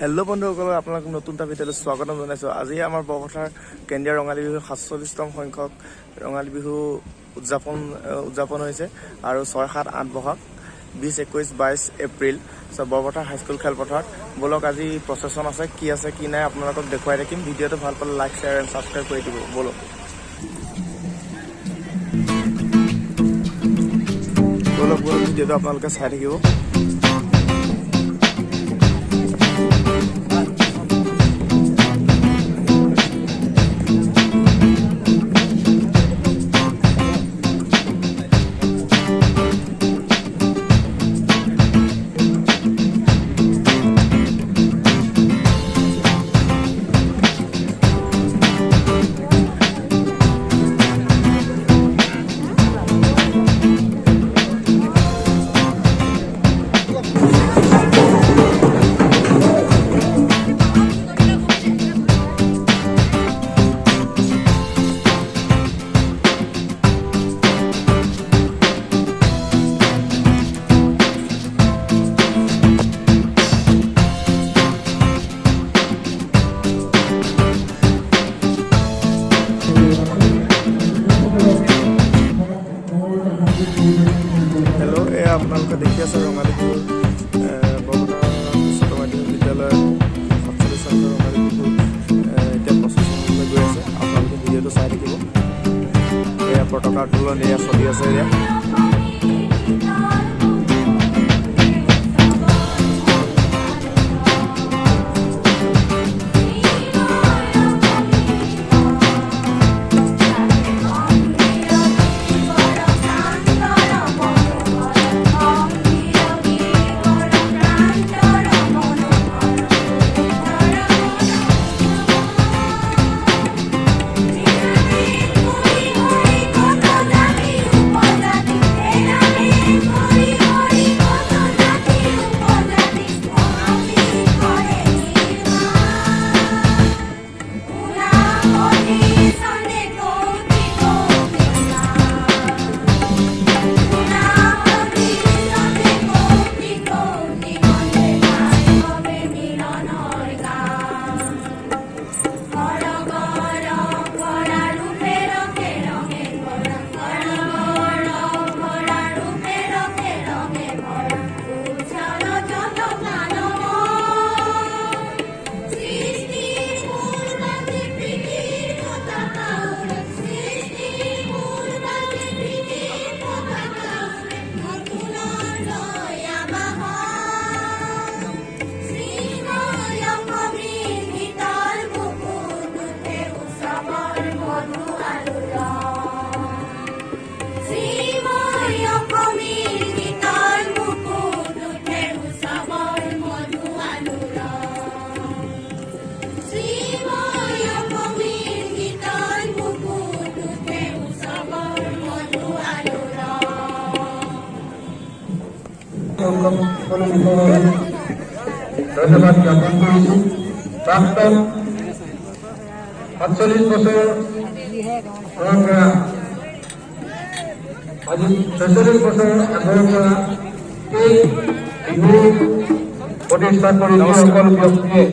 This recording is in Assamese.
হেল্ল' বন্ধুসকল, আপোনালোক নতুন এটা ভিডিঅ'লৈ স্বাগতম জনাইছোঁ। আজি আমাৰ বৰপথাৰ কেন্দ্ৰীয় ৰঙালী বিহু 47তম সংখ্যক ৰঙালী বিহু উদযাপন হৈছে আৰু 6, 7, 8 বহাগ 20, 21, 22 এপ্ৰিল বৰপথাৰ হাইস্কুল খেলপথাৰত। বলক আজি প্ৰচেছন আছে, কি নাই আপোনালোকক দেখুৱাই থাকিম। ভিডিঅ'টো ভাল পালে লাইক, শ্বেয়াৰ এণ্ড ছাবস্ক্ৰাইব কৰি দিব। বলক ভিডিঅ'টো আপোনালোকে চাই থাকিব। হেল্ল', এয়া আপোনালোকে দেখি আছে ৰঙালী বিহুৰ বৰপথাৰ উচ্চতৰ মাধ্যমিক বিদ্যালয়ৰ 47 চনৰ ৰঙালী বিহু এতিয়া প্ৰচেছনলৈ গৈ আছে। আপোনালোকে ভিডিঅ'টো চাই থাকিব। এয়া পতাকা উত্তোলন এয়া চলি আছে। এয়া ধন্যবাদ জ্ঞাপন কৰিছোঁ। প্ৰাক্তন 47 বছৰ পৰা আজি 46 বছৰ আগৰ পৰা এই বিহু প্ৰতিষ্ঠা কৰি সকলো ব্যক্তিয়ে